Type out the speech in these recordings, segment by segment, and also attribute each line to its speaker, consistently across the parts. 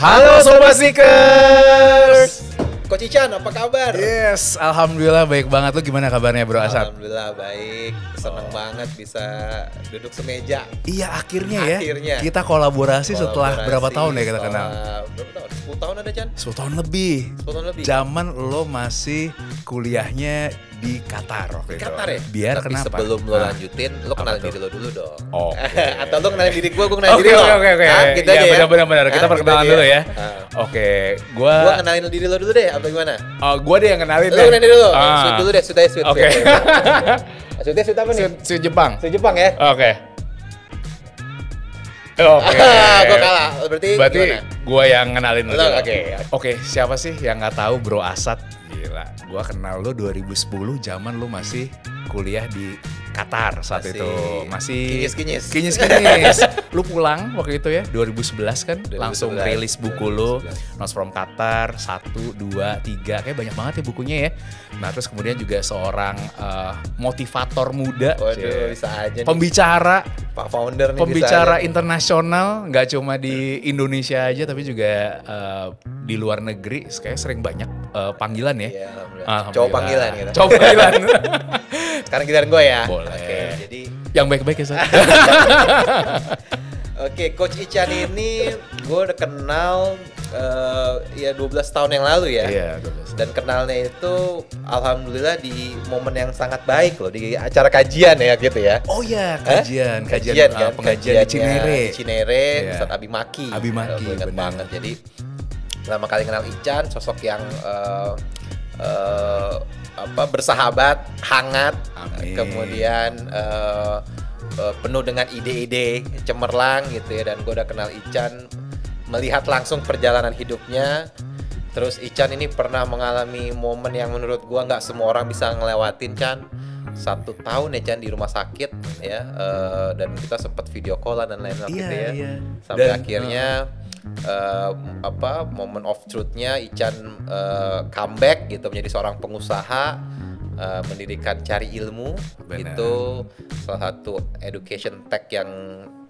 Speaker 1: Halo Sobat Sneakers.
Speaker 2: Coach Ican, apa kabar?
Speaker 1: Yes, alhamdulillah baik banget. Lu gimana kabarnya Bro Asad?
Speaker 2: Alhamdulillah baik. Seneng banget bisa duduk semeja.
Speaker 1: Iya akhirnya. Kita kolaborasi setelah berapa tahun ya kita kenal?
Speaker 2: Berapa tahun? 10 tahun ada Chan?
Speaker 1: 10 tahun lebih.
Speaker 2: 10 tahun lebih.
Speaker 1: Zaman lo masih kuliahnya di Qatar waktu itu.
Speaker 2: Qatar ya?
Speaker 1: Biar
Speaker 2: tapi
Speaker 1: kenapa?
Speaker 2: sebelum lo lanjutin, lo kenalin diri lo dulu dong.
Speaker 1: Oke.
Speaker 2: Atau lo kenalin diri gue kenalin diri lo.
Speaker 1: Oke.
Speaker 2: Gitu
Speaker 1: Ya,
Speaker 2: aja ya.
Speaker 1: benar-benar. Kita perkenalan dulu ya. Oke,
Speaker 2: Gua kenalin diri lo dulu deh, apa gimana?
Speaker 1: Gua deh yang kenalin.
Speaker 2: Lo kenalin diri lo. Sweet dulu deh, sweet.
Speaker 1: Oke.
Speaker 2: Sweetnya sweet apa nih?
Speaker 1: Sweet Jepang.
Speaker 2: Sweet Jepang ya?
Speaker 1: Oke.
Speaker 2: Gue kalah. Berarti gimana?
Speaker 1: Gue yang kenalin dulu.
Speaker 2: Oke.
Speaker 1: Siapa sih yang nggak tahu Bro Asad? Gila, gue kenal lo 2010 zaman lo masih kuliah di Qatar saat itu. Masih
Speaker 2: kinyis.
Speaker 1: Lu pulang waktu itu ya 2011 kan 2011, langsung rilis buku lo Notes from Qatar 1, 2, 3 kayak banyak banget ya bukunya ya. Nah terus kemudian juga seorang motivator muda.
Speaker 2: Waduh, bisa aja nih.
Speaker 1: Pembicara
Speaker 2: Pak Founder nih.
Speaker 1: Pembicara internasional, nggak cuma di Indonesia aja tapi juga di luar negeri. Kayak sering banyak panggilan ya.
Speaker 2: Iya, cowok panggilan gitu.
Speaker 1: Cowok panggilan.
Speaker 2: Sekarang giliran gue ya.
Speaker 1: Boleh.
Speaker 2: Oke, jadi
Speaker 1: yang baik-baik ya, Sat.
Speaker 2: Oke, Coach Ican ini gue udah kenal ya 12 tahun yang lalu ya.
Speaker 1: Iya, 12.
Speaker 2: Dan kenalnya itu alhamdulillah di momen yang sangat baik loh, di acara kajian ya gitu ya.
Speaker 1: Oh iya, kajian
Speaker 2: kan?
Speaker 1: Pengajian di Cinere.
Speaker 2: Di Cinere,
Speaker 1: Iya.
Speaker 2: Ustadz Abi Maki. Gue ingat
Speaker 1: bener.
Speaker 2: banget. Jadi pertama kali kenal Ican, sosok yang bersahabat, hangat,
Speaker 1: Amin.
Speaker 2: kemudian penuh dengan ide-ide cemerlang gitu ya. Dan gue udah kenal Ican, melihat langsung perjalanan hidupnya. Terus Ican ini pernah mengalami momen yang menurut gue nggak semua orang bisa ngelewatin, Chan. 1 tahun ya Chan di rumah sakit ya, dan kita sempat video callan dan lain-lain gitu ya.
Speaker 1: Iya.
Speaker 2: Sampai
Speaker 1: Dan,
Speaker 2: akhirnya moment of truth-nya Ican comeback gitu menjadi seorang pengusaha, mendirikan Cari Ilmu.
Speaker 1: Benar.
Speaker 2: Itu salah satu education tech yang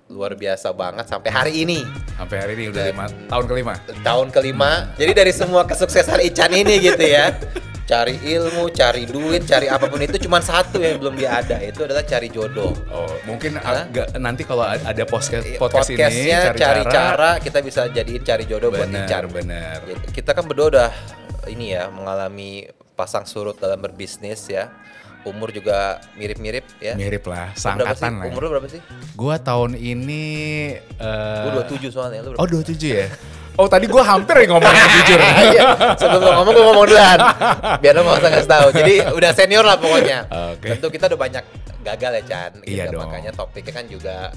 Speaker 2: luar biasa banget sampai hari ini.
Speaker 1: Sampai hari ini udah tahun kelima.
Speaker 2: Tahun kelima. Jadi dari semua kesuksesan Ican ini gitu ya, cari ilmu, cari duit, cari apapun itu cuma satu yang belum dia ada, itu adalah cari jodoh.
Speaker 1: Oh, mungkin nanti kalau ada podcast
Speaker 2: Podcastnya
Speaker 1: ini
Speaker 2: cari cara kita bisa jadiin cari jodoh buat Ican.
Speaker 1: Bener.
Speaker 2: Kita kan berdua udah ini ya mengalami pasang surut dalam berbisnis ya. Umur juga mirip-mirip ya.
Speaker 1: Mirip lah, seangkatan lah.
Speaker 2: Umur lu berapa sih?
Speaker 1: Gua tahun ini
Speaker 2: Gua 27 soalnya, lu berapa?
Speaker 1: Oh 27 ya? Oh tadi gue hampir ngomong jujur.
Speaker 2: Iya, sebelum lo ngomong gue ngomong duluan. Biar lo gak usah ngasih tahu. Jadi udah senior lah pokoknya.
Speaker 1: Oke.
Speaker 2: Tentu kita udah banyak gagal ya Chan.
Speaker 1: Iya dong.
Speaker 2: Makanya topiknya kan juga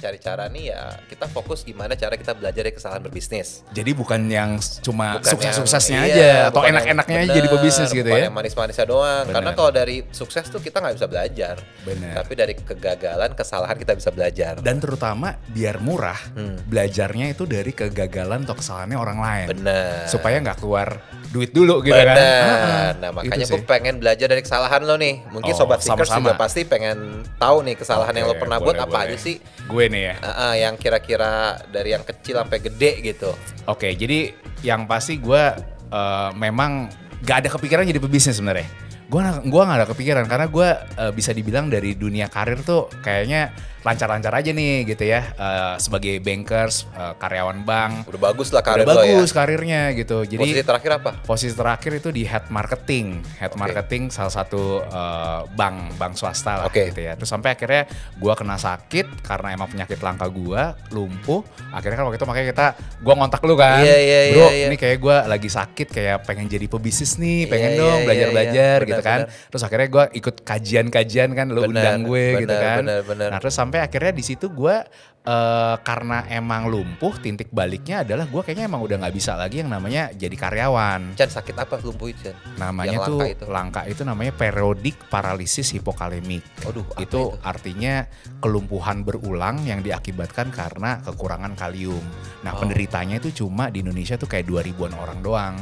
Speaker 2: cari cara nih ya. Kita fokus gimana cara kita belajar dari kesalahan berbisnis.
Speaker 1: Jadi bukan yang cuma sukses-suksesnya
Speaker 2: yang,
Speaker 1: aja atau
Speaker 2: bukan
Speaker 1: enak-enaknya
Speaker 2: yang
Speaker 1: aja jadi pebisnis gitu
Speaker 2: bukan
Speaker 1: ya.
Speaker 2: yang manis-manisnya doang.
Speaker 1: Bener.
Speaker 2: Karena kalau dari sukses tuh kita nggak bisa belajar.
Speaker 1: Bener.
Speaker 2: Tapi dari kegagalan, kesalahan kita bisa belajar.
Speaker 1: Dan terutama biar murah, belajarnya itu dari kegagalan atau kesalahannya orang lain.
Speaker 2: Bener.
Speaker 1: Supaya nggak keluar duit dulu gitu
Speaker 2: Bener.
Speaker 1: kan.
Speaker 2: Nah makanya
Speaker 1: Itu
Speaker 2: gue pengen belajar dari kesalahan lo nih. Mungkin Sobat Sneakers juga pasti pengen tahu nih kesalahan yang lo pernah buat apa aja sih.
Speaker 1: Gue nih ya.
Speaker 2: Yang kira-kira dari yang kecil sampai gede gitu.
Speaker 1: Oke, jadi yang pasti gue memang gak ada kepikiran jadi pebisnis sebenarnya. Gue gak ada kepikiran karena gue bisa dibilang dari dunia karir tuh kayaknya lancar-lancar aja nih gitu ya, sebagai bankers, karyawan bank.
Speaker 2: Udah bagus lah karir
Speaker 1: udah
Speaker 2: lo ya.
Speaker 1: bagus karirnya gitu. Jadi
Speaker 2: posisi terakhir apa?
Speaker 1: Posisi terakhir itu di head marketing salah satu bank swasta lah gitu ya. Terus sampai akhirnya gue kena sakit karena emang penyakit langka gue, lumpuh. Akhirnya kan waktu itu makanya gue ngontak lu kan, bro ini kayak gue lagi sakit kayak pengen jadi pebisnis nih, pengen dong belajar-belajar gitu kan. Terus akhirnya gue ikut kajian-kajian kan, lu undang gue gitu kan. Nah terus sampai akhirnya di situ gue karena emang lumpuh, titik baliknya adalah gue kayaknya emang udah nggak bisa lagi yang namanya jadi karyawan.
Speaker 2: Chan, sakit apa lumpuh itu Chan?
Speaker 1: Namanya tuh langka itu namanya periodic paralysis hipokalemik. Itu artinya kelumpuhan berulang yang diakibatkan karena kekurangan kalium. Nah penderitanya itu cuma di Indonesia tuh kayak 2000-an orang doang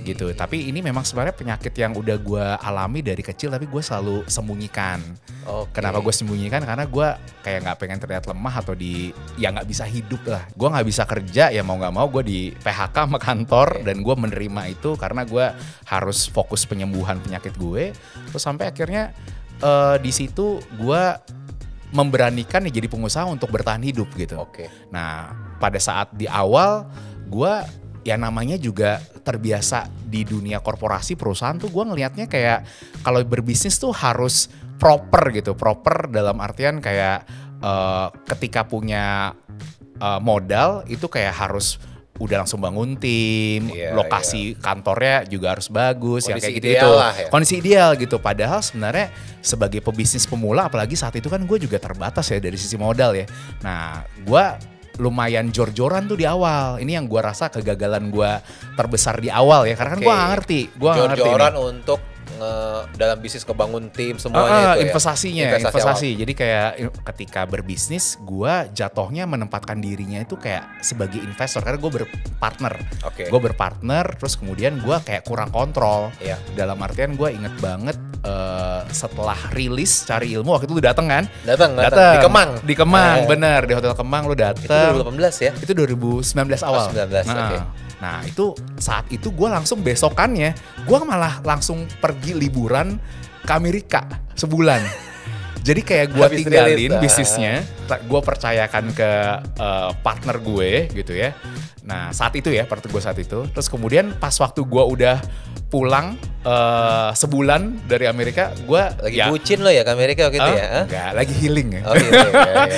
Speaker 1: gitu. Tapi ini memang sebenarnya penyakit yang udah gue alami dari kecil tapi gue selalu sembunyikan. Kenapa gue sembunyikan? Karena gue kayak nggak pengen terlihat lemah atau nggak bisa hidup lah. Gue nggak bisa kerja, ya mau nggak mau gue di PHK sama kantor, dan gue menerima itu karena gue harus fokus penyembuhan penyakit gue. Terus sampai akhirnya di situ gue memberanikan ya jadi pengusaha untuk bertahan hidup gitu. Nah pada saat di awal gue ya namanya juga terbiasa di dunia korporasi perusahaan tuh, gue ngelihatnya kayak kalau berbisnis tuh harus proper gitu. Proper dalam artian kayak ketika punya modal itu kayak harus udah langsung bangun tim, lokasi kantornya juga harus bagus,
Speaker 2: kondisi
Speaker 1: ya kayak
Speaker 2: gitu. Ya?
Speaker 1: Kondisi ideal gitu. Padahal sebenarnya sebagai pebisnis pemula, apalagi saat itu kan gue juga terbatas ya dari sisi modal ya. Nah gue lumayan jor-joran tuh di awal. Ini yang gue rasa kegagalan gue terbesar di awal ya, karena kan gue gak ngerti.
Speaker 2: Jor-joran untuk dalam bisnis kebangun tim semuanya itu
Speaker 1: investasi. Jadi kayak ketika berbisnis gue jatuhnya menempatkan dirinya itu kayak sebagai investor, karena gue berpartner. Gue berpartner, terus kemudian gue kayak kurang kontrol. Dalam artian gue inget banget setelah rilis Cari Ilmu, waktu itu lu dateng kan?
Speaker 2: Dateng
Speaker 1: di Kemang, bener, di Hotel Kemang lu dateng.
Speaker 2: Itu 2018 ya?
Speaker 1: Itu 2019 awal.
Speaker 2: 2019,
Speaker 1: Nah itu saat itu gue langsung besokannya gue malah langsung pergi liburan ke Amerika sebulan. Jadi kayak gue tinggalin bisnisnya, gue percayakan ke partner gue gitu ya. Nah saat itu ya, partner gue saat itu. Terus kemudian pas waktu gue udah pulang sebulan dari Amerika, gue
Speaker 2: lagi bucin lo ya ke Amerika waktu itu ya?
Speaker 1: Enggak, lagi healing ya.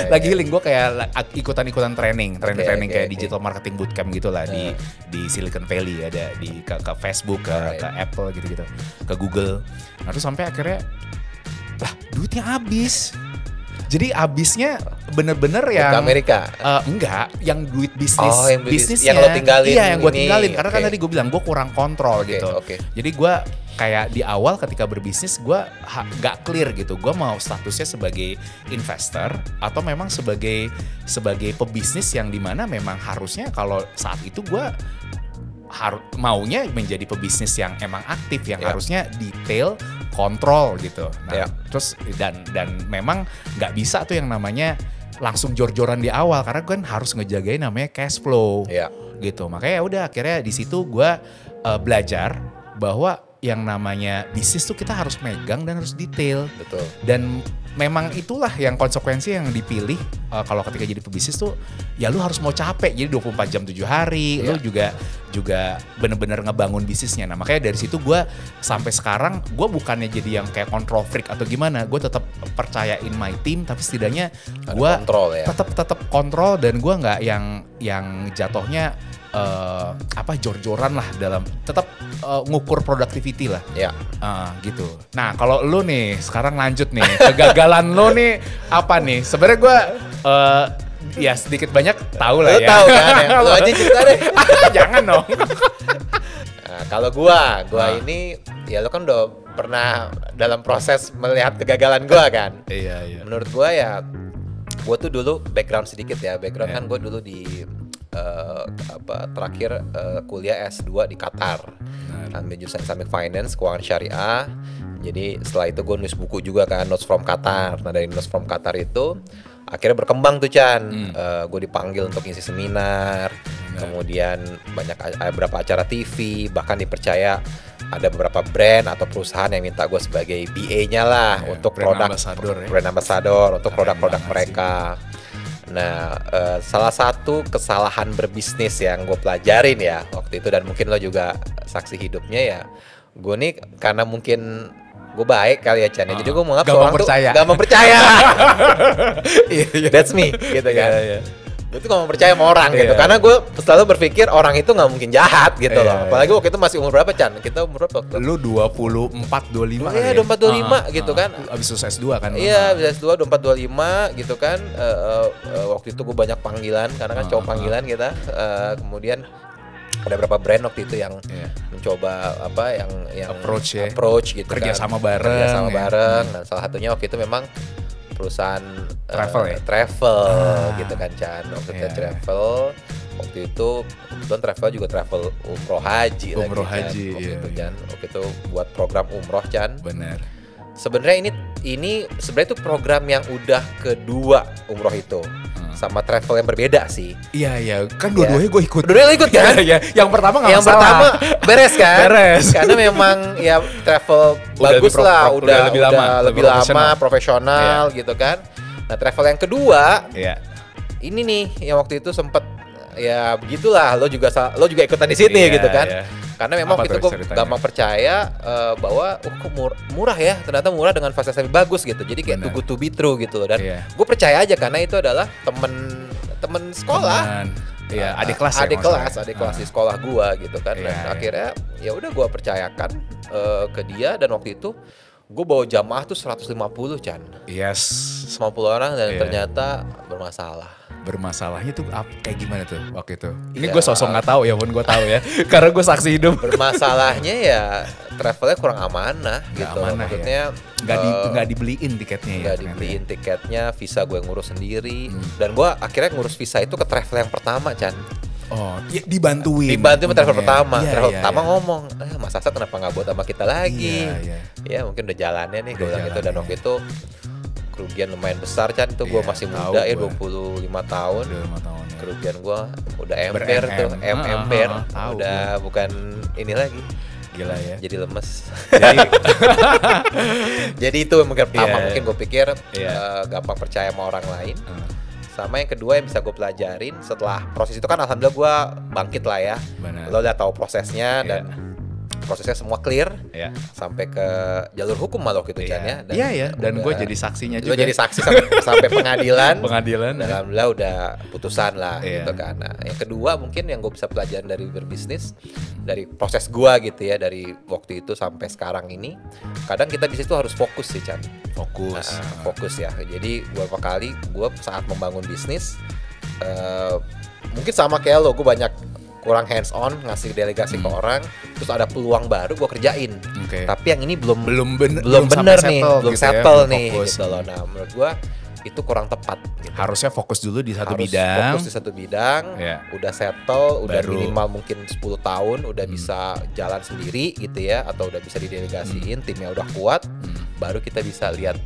Speaker 1: Lagi healing, gue kayak ikutan training kayak digital marketing bootcamp gitu lah di Silicon Valley, ada di ke Facebook, ke Apple gitu-gitu, ke Google. Nah terus sampai akhirnya lah duitnya habis. Jadi abisnya bener-bener yang
Speaker 2: ke Amerika?
Speaker 1: Enggak, yang duit bisnis, bisnisnya
Speaker 2: yang lo tinggalin.
Speaker 1: Iya, yang gue tinggalin karena kan tadi gue bilang gue kurang kontrol gitu. Jadi gue kayak di awal ketika berbisnis gue gak clear gitu. Gue mau statusnya sebagai investor atau memang sebagai pebisnis yang dimana memang harusnya kalau saat itu gue maunya menjadi pebisnis yang emang aktif, yang harusnya detail, kontrol gitu. Nah, terus dan memang nggak bisa tuh yang namanya langsung jor-joran di awal, karena kan harus ngejagain namanya cash flow gitu. Makanya udah akhirnya di situ gue belajar bahwa yang namanya bisnis tuh kita harus megang dan harus detail. Dan memang itulah yang konsekuensi yang dipilih kalau ketika jadi pebisnis tuh ya lu harus mau capek, jadi 24 jam 7 hari lu juga bener-bener ngebangun bisnisnya. Nah makanya dari situ gue sampai sekarang gue bukannya jadi yang kayak control freak atau gimana, gue tetap percayain my team, tapi setidaknya gue tetap kontrol dan gue nggak yang jatuhnya jor-joran lah dalam tetap ngukur productivity lah gitu. Nah kalau lu nih sekarang lanjut nih kegagalan lu nih apa nih? Sebenarnya gue ya sedikit banyak tahu lah ya.
Speaker 2: Tahu kan ya. Lu aja cerita deh.
Speaker 1: Jangan dong.
Speaker 2: Nah, kalau gua ini ya lu kan udah pernah dalam proses melihat kegagalan gua kan.
Speaker 1: Iya.
Speaker 2: Menurut gua ya gua tuh dulu background sedikit ya. Background kan gua dulu di terakhir kuliah S2 di Qatar. Ambil jurusan Islamic Finance, keuangan syariah. Jadi setelah itu gue nulis buku juga kan, Notes from Qatar. Nah dari Notes from Qatar itu akhirnya berkembang tuh Chan. Gue dipanggil untuk ngisi seminar. Kemudian beberapa acara TV, bahkan dipercaya ada beberapa brand atau perusahaan yang minta gue sebagai BA-nya lah untuk brand ambassador untuk produk-produk mereka. Nah, salah satu kesalahan berbisnis yang gue pelajarin ya waktu itu, dan mungkin lo juga saksi hidupnya ya, gue nih karena mungkin gue baik kali ya Chan, jadi gue menganggap seorang tuh gak mau percaya. That's me gitu kan. Gue tuh gak mau percaya sama orang gitu, karena gue selalu berpikir orang itu gak mungkin jahat gitu loh. Apalagi waktu itu masih umur berapa Chan? Kita umur berapa waktu?
Speaker 1: Lu 24-25
Speaker 2: Iya 24-25 gitu kan.
Speaker 1: Abis lulus S2 kan?
Speaker 2: Iya abis S2 24-25 gitu kan. Waktu itu gue banyak panggilan, karena kan cowok panggilan kita. Kemudian ada beberapa brand waktu itu yang mencoba yang approach gitu, kerja sama bareng. Dan salah satunya waktu itu memang perusahaan travel gitu kan Chan. Waktu itu travel, waktu itu kebetulan travel juga travel umroh haji
Speaker 1: waktu
Speaker 2: itu Chan. Waktu itu buat program umroh Chan.
Speaker 1: Bener.
Speaker 2: Sebenarnya ini sebenarnya itu program yang udah kedua umroh itu. Sama travel yang berbeda sih.
Speaker 1: Iya, kan dua-duanya gue ikut.
Speaker 2: Dua-duanya ikut kan?
Speaker 1: Iya. Yang pertama nggak masalah.
Speaker 2: Yang pertama beres kan?
Speaker 1: Beres.
Speaker 2: Karena memang ya travel bagus lah, udah lebih lama, profesional gitu kan. Nah travel yang kedua, ini nih yang waktu itu sempet ya begitulah. Lo juga ikutan di sini gitu kan? Iya. Karena memang waktu itu gue gampang percaya bahwa kok murah ya, ternyata murah dengan fasilitas lebih bagus gitu. Jadi kayak too good to be true gitu loh. Dan gue percaya aja karena itu adalah temen sekolah.
Speaker 1: Iya, adik kelas
Speaker 2: di sekolah gue gitu kan. Dan akhirnya ya udah gue percayakan ke dia, dan waktu itu gue bawa jamaah tuh 150 Chan.
Speaker 1: Yes.
Speaker 2: 50 orang dan ternyata bermasalahnya
Speaker 1: tuh kayak gimana tuh waktu itu? Ini gue sosok nggak tahu ya, pun gue tahu ya, karena gue saksi hidup.
Speaker 2: Bermasalahnya ya travelnya kurang amanah gitu. Maksudnya
Speaker 1: nggak dibeliin tiketnya
Speaker 2: nggak dibeliin tiketnya, visa gue ngurus sendiri. Dan gue akhirnya ngurus visa itu ke travel yang pertama, Chan.
Speaker 1: Oh, ya dibantuin
Speaker 2: sama travel pertama. Travel pertama ngomong, Mas Asa kenapa nggak buat sama kita lagi? Ya mungkin udah jalannya nih, gue bilang gitu. Dan waktu itu kerugian lumayan besar, Chan. Itu gue masih muda ya, 25 tahun. Kerugian gue udah emper tuh, emper. Udah bukan ini lagi.
Speaker 1: Gila ya.
Speaker 2: Jadi lemes. Jadi itu mungkin pertama, mungkin gue pikir gampang percaya sama orang lain. Sama yang kedua yang bisa gue pelajarin setelah proses itu kan, alhamdulillah gue bangkit lah ya. Lo udah tahu prosesnya dan prosesnya semua clear sampai ke jalur hukum malah gitu Chan ya.
Speaker 1: Dan gue jadi saksinya juga.
Speaker 2: Gue jadi saksi sampai pengadilan.
Speaker 1: Dan
Speaker 2: alhamdulillah udah putusan lah gitu kan. Nah, yang kedua mungkin yang gue bisa pelajarin dari berbisnis, dari proses gue gitu ya, dari waktu itu sampai sekarang ini, kadang kita bisnis tuh harus fokus sih Chan. Fokus ya. Jadi beberapa kali gue saat membangun bisnis mungkin sama kayak lo, gue banyak kurang hands on, ngasih delegasi ke orang, terus ada peluang baru gue kerjain. Tapi yang ini belum bener nih, belum settle nih gitu loh. Nah menurut gue itu kurang tepat gitu.
Speaker 1: Harusnya fokus dulu di satu
Speaker 2: bidang, udah settle, udah minimal mungkin 10 tahun, udah bisa jalan sendiri gitu ya, atau udah bisa didelegasiin, timnya udah kuat, baru kita bisa lihat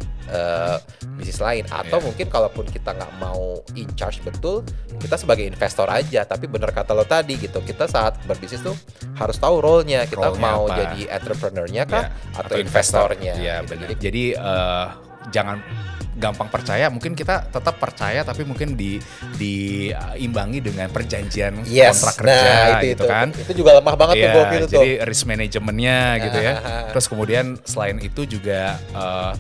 Speaker 2: bisnis lain. Atau mungkin kalaupun kita nggak mau in charge betul, kita sebagai investor aja. Tapi bener kata lo tadi gitu, kita saat berbisnis tuh harus tahu role-nya. Kita mau apa? Jadi entrepreneur-nya kah atau investornya gitu.
Speaker 1: Jadi jangan gampang percaya, mungkin kita tetap percaya tapi mungkin diimbangi dengan perjanjian kontrak kerja gitu kan.
Speaker 2: Itu juga lemah banget tuh gokil tuh.
Speaker 1: Jadi risk manajemennya gitu ya. Terus kemudian selain itu juga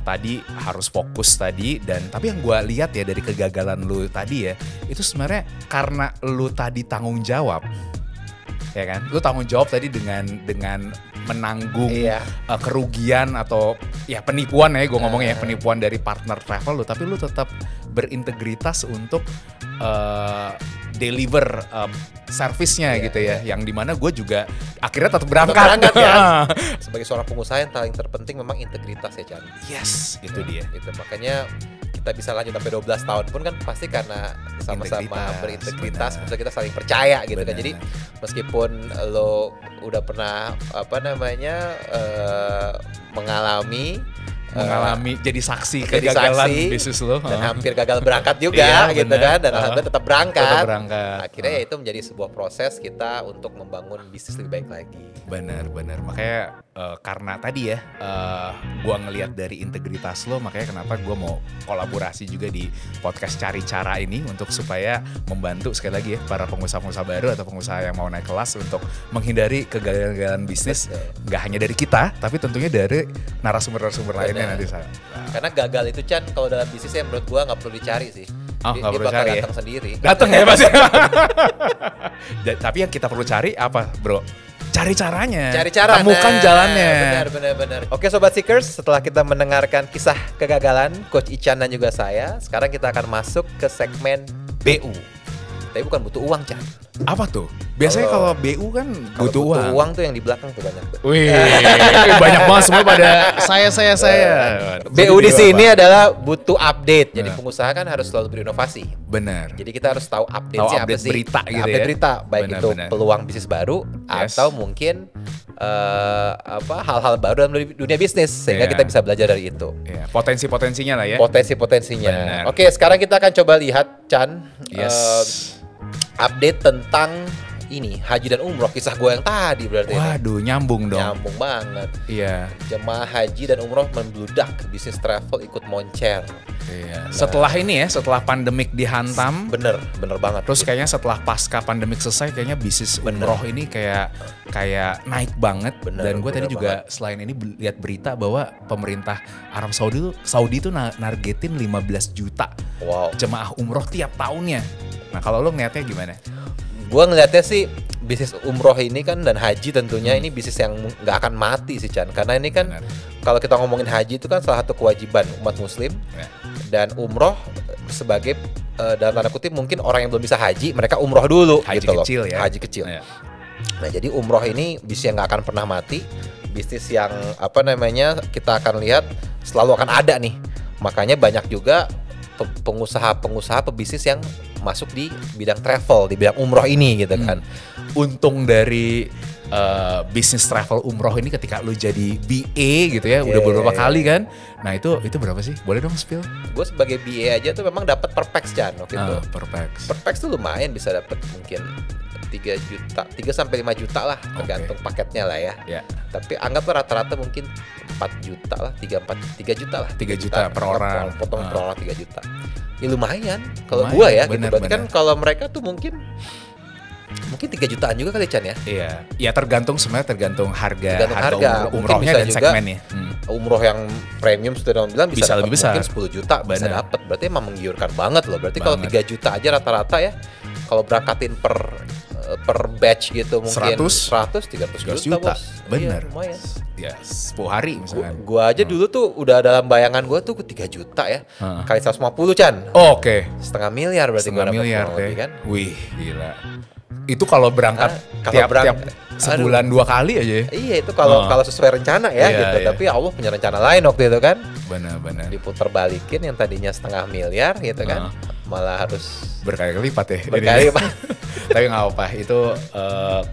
Speaker 1: tadi harus fokus tadi, dan tapi yang gue lihat ya dari kegagalan lu tadi ya, itu sebenarnya karena lu tadi tanggung jawab. Ya kan? Lu tanggung jawab tadi dengan menanggung kerugian atau ya penipuan ya, gue ngomongnya ya, penipuan dari partner travel lu, tapi lu tetap berintegritas untuk deliver service-nya gitu ya, yang dimana gue juga akhirnya tetap berangkat
Speaker 2: ya. Sebagai seorang pengusaha yang paling terpenting memang integritas ya Chan.
Speaker 1: Yes, itu dia.
Speaker 2: Itu makanya kita bisa lanjut sampai 12 tahun pun kan pasti karena sama-sama berintegritas, maksudnya kita saling percaya gitu kan. Jadi meskipun lo udah pernah mengalami
Speaker 1: jadi saksi kegagalan bisnis lo
Speaker 2: dan hampir gagal berangkat juga gitu kan, dan alhamdulillah tetap berangkat. Akhirnya ya itu menjadi sebuah proses kita untuk membangun bisnis lebih baik lagi.
Speaker 1: Benar makanya karena tadi ya gua ngelihat dari integritas lo, makanya kenapa gua mau kolaborasi juga di podcast Cari Cara ini untuk supaya membantu sekali lagi ya para pengusaha-pengusaha baru atau pengusaha yang mau naik kelas untuk menghindari kegagalan bisnis. Nggak hanya dari kita tapi tentunya dari narasumber-narasumber lainnya. Nanti saya.
Speaker 2: Karena gagal itu Chan kalau dalam bisnisnya menurut gua nggak perlu dicari sih.
Speaker 1: Dia
Speaker 2: bakal datang sendiri.
Speaker 1: Datang ya pasti. Tapi yang kita perlu cari apa, bro? Cari caranya. Temukan jalannya.
Speaker 2: Benar. Oke Sobat Seekers, setelah kita mendengarkan kisah kegagalan Coach Ichan dan juga saya, sekarang kita akan masuk ke segmen BU. Tapi bukan butuh uang Chan.
Speaker 1: Apa tuh? Biasanya kalau BU kan butuh uang.
Speaker 2: Uang tuh yang di belakang tuh banyak.
Speaker 1: Wih, banyak banget semua pada saya.
Speaker 2: BU di sini adalah butuh update. Jadi pengusaha kan harus selalu berinovasi.
Speaker 1: Benar.
Speaker 2: Jadi kita harus tahu update-nya apa sih?
Speaker 1: Berita gitu
Speaker 2: update
Speaker 1: ya.
Speaker 2: berita, baik itu peluang bisnis baru atau mungkin hal-hal baru dalam dunia bisnis sehingga kita bisa belajar dari itu.
Speaker 1: Potensi-potensinya lah ya.
Speaker 2: Potensi-potensinya. Oke, sekarang kita akan coba lihat Chan update tentang ini haji dan umroh, kisah gue yang tadi berarti.
Speaker 1: Waduh, nyambung dong.
Speaker 2: Nyambung banget.
Speaker 1: Iya.
Speaker 2: Jemaah haji dan umroh membludak, bisnis travel ikut moncer.
Speaker 1: Iya. Setelah ini ya, setelah pandemik dihantam.
Speaker 2: Bener banget.
Speaker 1: Terus kayaknya setelah pasca pandemik selesai, kayaknya bisnis umroh ini kayak naik banget. Dan gue tadi juga selain ini lihat berita bahwa pemerintah Arab Saudi tuh nargetin 15 juta jemaah umroh tiap tahunnya. Nah kalau lo ngeliatnya gimana?
Speaker 2: Gue ngeliatnya sih bisnis umroh ini kan dan haji tentunya ini bisnis yang nggak akan mati sih Chan, karena ini kan kalau kita ngomongin haji itu kan salah satu kewajiban umat muslim dan umroh sebagai dalam tanda kutip mungkin orang yang belum bisa haji mereka umroh dulu
Speaker 1: haji
Speaker 2: gitu
Speaker 1: kecil
Speaker 2: loh.
Speaker 1: Ya.
Speaker 2: Haji kecil. Nah jadi umroh ini bisnis yang nggak akan pernah mati, bisnis yang kita akan lihat selalu akan ada nih, makanya banyak juga pengusaha pebisnis yang masuk di bidang travel, di bidang umroh ini gitu kan.
Speaker 1: Untung dari bisnis travel umroh ini ketika lu jadi BA gitu ya, udah beberapa kali kan. Nah itu berapa sih? Boleh dong spill?
Speaker 2: Gue sebagai BA aja tuh memang dapat per pax Chan waktu itu. Per pax tuh lumayan, bisa dapat mungkin 3 sampai 5 juta lah, tergantung paketnya lah ya. Tapi anggaplah rata-rata mungkin 4 juta lah, 3 juta lah.
Speaker 1: 3 juta per orang.
Speaker 2: Potong per orang 3 juta. Ya lumayan kalau gua ya gitu. Berarti kan kalau mereka tuh mungkin 3 jutaan juga kali Chan ya.
Speaker 1: Iya. Ya tergantung harga umrohnya dan segmennya.
Speaker 2: Umroh yang premium sudah bilang bisa
Speaker 1: lebih besar.
Speaker 2: Mungkin 10 juta bisa dapat. Berarti emang menggiurkan banget loh. Berarti kalau 3 juta aja rata-rata ya. Kalau berangkatin per batch gitu mungkin 300 juta. Bos.
Speaker 1: Bener.
Speaker 2: Iya, lumayan.
Speaker 1: Ya 10 hari misalkan.
Speaker 2: Gua aja dulu tuh udah dalam bayangan gua tuh 3 juta ya. Kali 150 Chan.
Speaker 1: Oke.
Speaker 2: Setengah miliar berarti gua dapat
Speaker 1: deh.
Speaker 2: kan.
Speaker 1: Wih, gila. Itu kalau berangkat tiap sebulan 2 kali aja ya.
Speaker 2: Iya, itu kalau sesuai rencana ya gitu.
Speaker 1: Iya.
Speaker 2: Tapi Allah punya rencana lain waktu itu kan.
Speaker 1: Benar.
Speaker 2: Diputar balikin yang tadinya setengah miliar gitu kan. Malah harus
Speaker 1: berkali-kali lipat ya.
Speaker 2: Berkali-lipat.
Speaker 1: Tapi nggak apa-apa, itu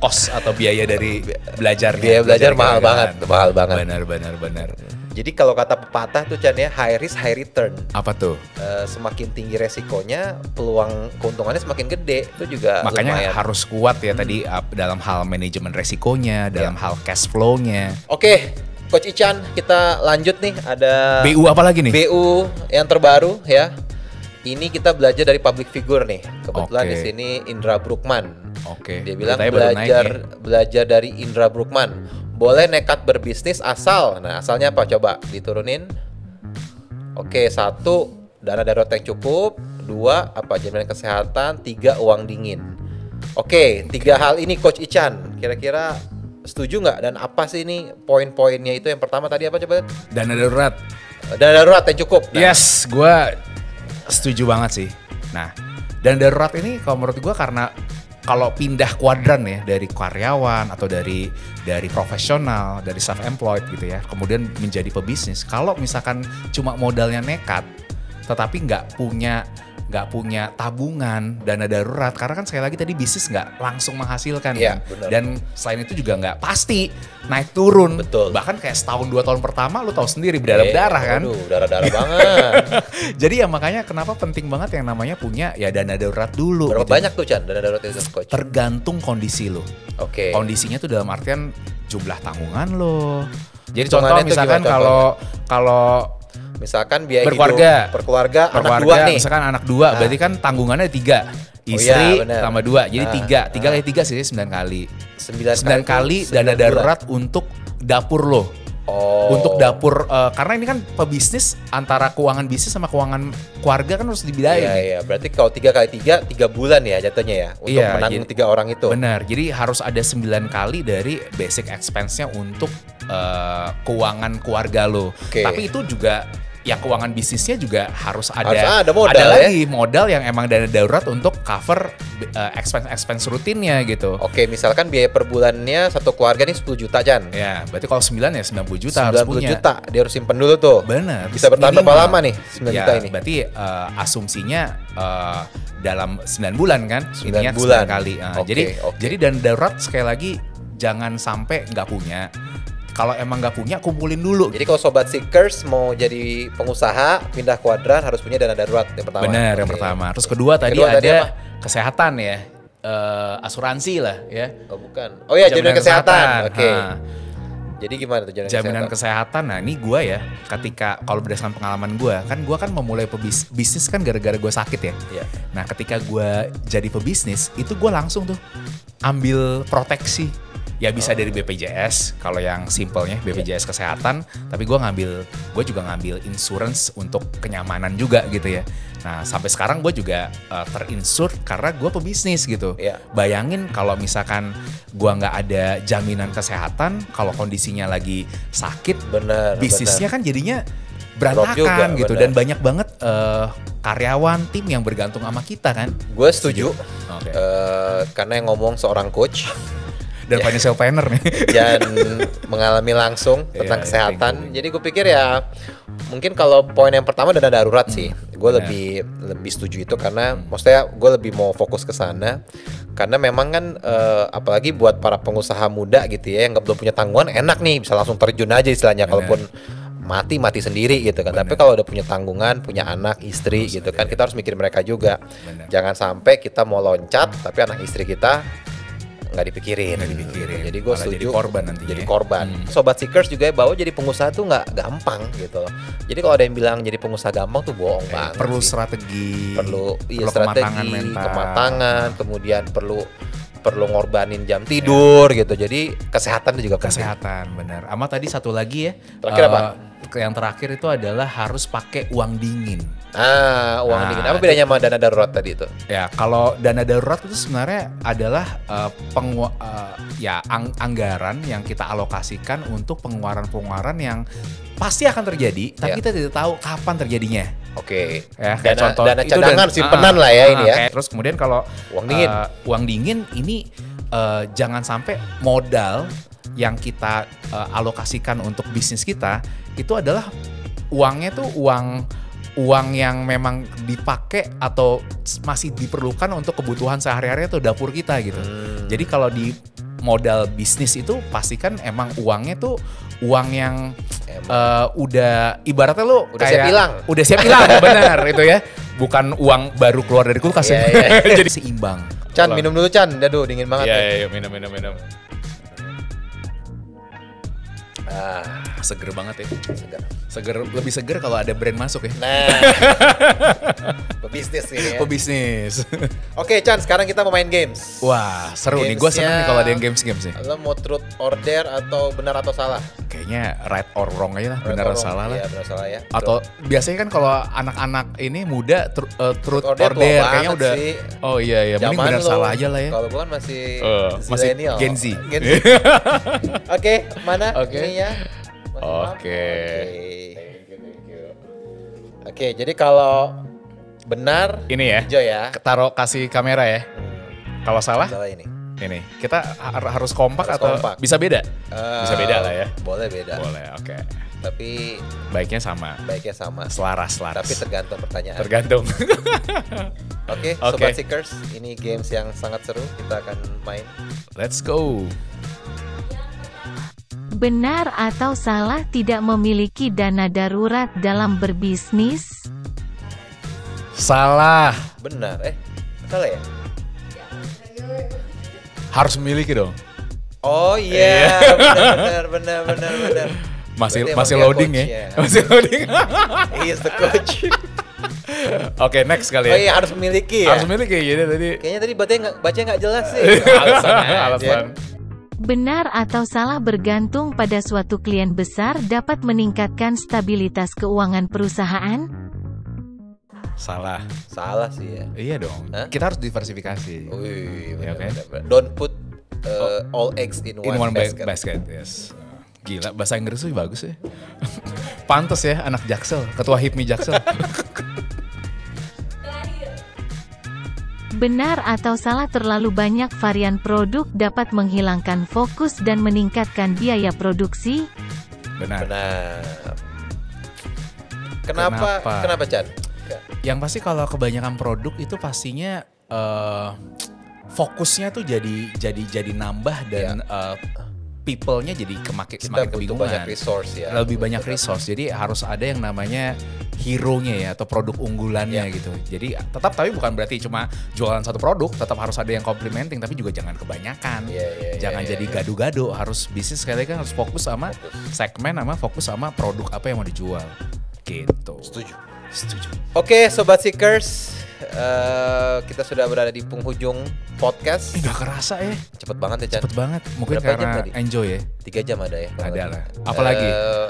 Speaker 1: cost atau biaya dari belajarnya.
Speaker 2: Biaya belajar mahal banget.
Speaker 1: Benar.
Speaker 2: Jadi kalau kata pepatah tuh Chan ya, high risk high return.
Speaker 1: Apa tuh?
Speaker 2: Semakin tinggi resikonya, peluang keuntungannya semakin gede. Itu juga
Speaker 1: makanya
Speaker 2: lumayan.
Speaker 1: harus kuat ya tadi dalam hal manajemen resikonya, dalam hal cash flow-nya.
Speaker 2: Oke, Coach Ican, kita lanjut nih. Ada
Speaker 1: BU apa lagi nih?
Speaker 2: BU yang terbaru ya. Ini kita belajar dari public figure nih. Kebetulan di sini Indra Bruggman. Dia bilang belajar dari Indra Bruggman. Boleh nekat berbisnis asal. Nah, asalnya apa? Coba diturunin. Oke, 1, dana darurat yang cukup. 2, jaminan kesehatan. 3, uang dingin. Oke, 3 hal ini Coach Ican. Kira-kira setuju nggak? Dan apa sih ini poin-poinnya itu? Yang pertama tadi apa coba?
Speaker 1: Dana darurat.
Speaker 2: Dana darurat yang cukup.
Speaker 1: Nah. Yes, gue setuju banget sih. Nah, dana darurat ini kalau menurut gue karena kalau pindah kuadran ya dari karyawan atau dari profesional, dari self-employed gitu ya, kemudian menjadi pebisnis. Kalau misalkan cuma modalnya nekat, tetapi nggak punya tabungan dana darurat, karena kan sekali lagi tadi bisnis nggak langsung menghasilkan kan? Dan selain itu juga nggak pasti naik turun.
Speaker 2: Betul.
Speaker 1: Bahkan kayak setahun 2 tahun pertama lu tahu sendiri berdarah-darah kan.
Speaker 2: Darah-darah banget.
Speaker 1: Jadi ya makanya kenapa penting banget yang namanya punya ya dana darurat dulu.
Speaker 2: Berapa banyak tuh Chan dana darurat itu Coach?
Speaker 1: Tergantung kondisi lo. Kondisinya tuh dalam artian jumlah tanggungan lo. Jadi contoh misalkan kalau
Speaker 2: misalkan biaya
Speaker 1: berkeluarga,
Speaker 2: hidup anak 2 nih.
Speaker 1: Misalkan anak 2, berarti kan tanggungannya 3. Istri tambah 2, jadi 3 kali 3 sih 9 kali. 9 kali dana darurat untuk dapur lo. Untuk dapur, karena ini kan pebisnis antara keuangan bisnis sama keuangan keluarga kan harus dibidayain.
Speaker 2: Iya, berarti kalau 3 kali 3 bulan ya jatuhnya ya untuk menanggung 3 orang itu.
Speaker 1: Benar, jadi harus ada 9 kali dari basic expense-nya untuk keuangan keluarga lo. Tapi itu juga ya keuangan bisnisnya juga harus ada
Speaker 2: modal,
Speaker 1: ada lagi modal yang emang dana darurat untuk cover expense rutinnya gitu.
Speaker 2: Oke, misalkan biaya per bulannya satu keluarga nih 10 juta Chan.
Speaker 1: Ya, berarti kalau 9 ya 90 juta
Speaker 2: 90
Speaker 1: harus punya.
Speaker 2: juta dia harus simpen dulu tuh.
Speaker 1: Benar.
Speaker 2: Bisa bertahan berapa lama nih 9 juta ini?
Speaker 1: Berarti asumsinya dalam 9 bulan kan?
Speaker 2: 9 bulan.
Speaker 1: 9 kali. Jadi dana darurat sekali lagi jangan sampai nggak punya. Kalau emang nggak punya, kumpulin dulu.
Speaker 2: Jadi kalau Sobat Seekers mau jadi pengusaha, pindah kuadran harus punya dana darurat yang pertama.
Speaker 1: Benar, yang pertama. Terus kedua tadi ada kesehatan ya, asuransi lah ya.
Speaker 2: Oh bukan. Oh ya, jaminan kesehatan. Oke. Jadi gimana tuh
Speaker 1: jaminan kesehatan? Nah ini gue ya, ketika kalau berdasarkan pengalaman gue kan memulai bisnis kan gara-gara gue sakit ya.
Speaker 2: Yeah.
Speaker 1: Nah ketika gue jadi pebisnis, itu gue langsung tuh ambil proteksi. Ya bisa dari BPJS, kalau yang simpelnya BPJS kesehatan, tapi gue juga ngambil insurance untuk kenyamanan juga gitu ya. Nah sampai sekarang gue juga terinsur karena gue pebisnis gitu.
Speaker 2: Yeah.
Speaker 1: Bayangin kalau misalkan gue nggak ada jaminan kesehatan, kalau kondisinya lagi sakit, bisnisnya kan jadinya berantakan gitu. Dan banyak banget karyawan, tim yang bergantung sama kita kan.
Speaker 2: Gue setuju, karena yang ngomong seorang coach.
Speaker 1: Dan financial planner nih.
Speaker 2: Dan mengalami langsung tentang kesehatan. Jadi gue pikir ya mungkin kalau poin yang pertama dana darurat sih. Gue lebih setuju itu karena maksudnya gue lebih mau fokus ke sana. Karena memang kan apalagi buat para pengusaha muda gitu ya yang belum punya tanggungan, enak nih bisa langsung terjun aja istilahnya. Kalaupun mati sendiri gitu kan. Tapi kalau udah punya tanggungan, punya anak, istri gitu kan, kita harus mikir mereka juga. Jangan sampai kita mau loncat tapi anak istri kita nggak dipikirin. Jadi gue setuju
Speaker 1: jadi korban nanti.
Speaker 2: Jadi korban. Sobat Seekers juga bahwa jadi pengusaha tuh nggak gampang gitu loh. Jadi kalau ada yang bilang jadi pengusaha gampang tuh bohong banget.
Speaker 1: Perlu
Speaker 2: sih.
Speaker 1: strategi.
Speaker 2: Perlu kematangan, kemudian perlu ngorbanin jam tidur gitu. Jadi kesehatan itu juga penting.
Speaker 1: Kesehatan benar. Ama tadi satu lagi ya.
Speaker 2: Terakhir apa?
Speaker 1: Yang terakhir itu adalah harus pakai uang dingin.
Speaker 2: Uang dingin. Apa bedanya sama dana darurat tadi itu?
Speaker 1: Ya, kalau dana darurat itu sebenarnya adalah anggaran yang kita alokasikan untuk pengeluaran-pengeluaran yang pasti akan terjadi, tapi kita tidak tahu kapan terjadinya.
Speaker 2: Oke.
Speaker 1: Ya, kayak contoh
Speaker 2: dana cadangan simpenan lah ya ini ya.
Speaker 1: Terus kemudian kalau uang dingin ini jangan sampai modal yang kita alokasikan untuk bisnis kita itu adalah uangnya tuh uang yang memang dipakai atau masih diperlukan untuk kebutuhan sehari-hari atau dapur kita gitu. Jadi kalau di modal bisnis itu pastikan emang uangnya tuh uang yang udah ibaratnya lo udah siap hilang benar itu ya, bukan uang baru keluar dari kulkas ya. Jadi seimbang.
Speaker 2: Chan minum dulu Chan, aduh dingin banget.
Speaker 1: Iya minum. Seger banget ya. Lebih seger kalau ada brand masuk ya.
Speaker 2: Nah. Pebisnis ini ya.
Speaker 1: Pebisnis.
Speaker 2: Oke, Chan, sekarang kita mau main games.
Speaker 1: Wah, seru nih. Gue seneng nih kalau ada yang games nih.
Speaker 2: Lo mau truth or dare atau benar atau salah?
Speaker 1: Kayaknya right or wrong aja lah, benar atau salah lah.
Speaker 2: Iya, benar salah ya.
Speaker 1: Atau biasanya kan kalau anak-anak ini muda truth or dare kayaknya udah
Speaker 2: sih.
Speaker 1: Oh iya, mending benar salah aja lah ya.
Speaker 2: Kalau gue kan masih
Speaker 1: millennial. Gen Z.
Speaker 2: Oke, mana ini ya?
Speaker 1: Oke.
Speaker 2: Oke, jadi kalau benar
Speaker 1: ini ya.
Speaker 2: Hijau ya.
Speaker 1: Kasih kamera ya. Kalau salah?
Speaker 2: Salah ini.
Speaker 1: Ini kita harus kompak atau bisa beda? Bisa beda lah ya.
Speaker 2: Boleh beda.
Speaker 1: Boleh, oke.
Speaker 2: Tapi
Speaker 1: baiknya sama. Selaras.
Speaker 2: Tapi tergantung pertanyaan.
Speaker 1: Tergantung.
Speaker 2: Oke, Sobat Seekers, ini games yang sangat seru. Kita akan main.
Speaker 1: Let's go.
Speaker 3: Benar atau salah tidak memiliki dana darurat dalam berbisnis?
Speaker 1: Salah.
Speaker 2: Benar. Salah ya?
Speaker 1: Harus memiliki dong.
Speaker 2: Oh iya, benar.
Speaker 1: Masih loading ya. Masih loading.
Speaker 2: He is the coach.
Speaker 1: Oke, next kali ya.
Speaker 2: Oh iya, harus memiliki ya.
Speaker 1: Harus memiliki jadi tadi.
Speaker 2: Kayaknya tadi baca nggak jelas sih.
Speaker 1: Alasan.
Speaker 3: Benar atau salah bergantung pada suatu klien besar dapat meningkatkan stabilitas keuangan perusahaan?
Speaker 1: Salah
Speaker 2: sih ya.
Speaker 1: Iya dong. Kita harus diversifikasi.
Speaker 2: Don't put all eggs in one basket.
Speaker 1: Yes. Gila, bahasa Inggris tuh bagus ya. Pantes ya anak Jaksel, ketua HIPMI Jaksel.
Speaker 3: Benar atau salah terlalu banyak varian produk dapat menghilangkan fokus dan meningkatkan biaya produksi?
Speaker 1: Benar.
Speaker 2: Kenapa Chan?
Speaker 1: Yang pasti kalau kebanyakan produk itu pastinya fokusnya tuh jadi nambah dan people-nya jadi semakin kebingungan.
Speaker 2: Banyak resource ya.
Speaker 1: Lebih banyak resource. Jadi harus ada yang namanya hero-nya ya atau produk unggulannya gitu. Jadi tetap tapi bukan berarti cuma jualan satu produk, tetap harus ada yang complementing tapi juga jangan kebanyakan. Jangan jadi gado-gado, harus bisnis sekali kan harus fokus sama segmen sama fokus sama produk apa yang mau dijual. Gitu.
Speaker 2: Setuju. Oke, Sobat Seekers, kita sudah berada di penghujung podcast.
Speaker 1: Gak kerasa ya.
Speaker 2: Cepet banget ya, Chan.
Speaker 1: Cepet banget. Mungkin
Speaker 2: berapa
Speaker 1: karena enjoy ya.
Speaker 2: 3 jam ada ya.
Speaker 1: Ada lah.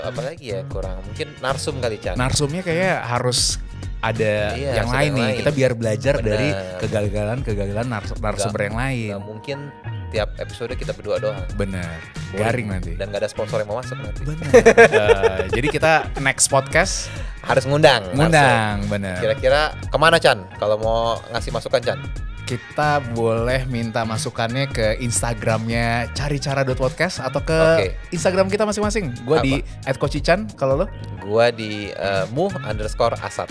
Speaker 1: Apalagi
Speaker 2: ya kurang. Mungkin narsum kali, Chan.
Speaker 1: Narsumnya kayak harus ada yang lain nih. Kita biar belajar dari kegagalan narasumber yang lain.
Speaker 2: Gak mungkin tiap episode kita berdua doang.
Speaker 1: Bener. Garing nanti.
Speaker 2: Dan gak ada sponsor yang mau masuk nanti.
Speaker 1: Bener. Jadi kita next podcast
Speaker 2: harus ngundang.
Speaker 1: Bener.
Speaker 2: Kira-kira kemana, Chan? Kalau mau ngasih masukan, Chan?
Speaker 1: Kita boleh minta masukannya ke Instagramnya caricara.podcast atau ke Instagram kita masing-masing. Gua di @coachichan, kalau lo?
Speaker 2: Gua di @mu_asad.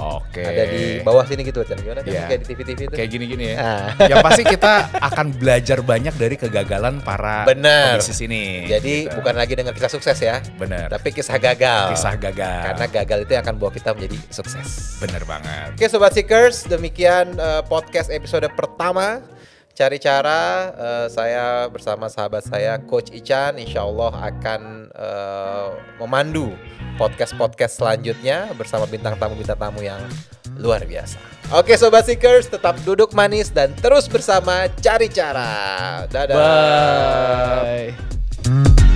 Speaker 1: Oke.
Speaker 2: Ada di bawah sini gitu, Chan. Gimana? Kayak di TV-TV itu.
Speaker 1: Kayak gini-gini ya. Yang pasti kita akan belajar banyak dari kegagalan para bisnis ini.
Speaker 2: Jadi bukan lagi dengan kisah sukses ya.
Speaker 1: Bener.
Speaker 2: Tapi kisah gagal.
Speaker 1: Karena
Speaker 2: gagal itu yang akan bawa kita menjadi sukses.
Speaker 1: Bener banget.
Speaker 2: Oke, Sobat Seekers, demikian podcast episode pertama Cari Cara. Saya bersama sahabat saya Coach Ichan, insya Allah akan memandu podcast selanjutnya bersama bintang tamu yang luar biasa. Oke, Sobat Seekers, tetap duduk manis dan terus bersama Cari Cara. Dadah.
Speaker 1: Bye.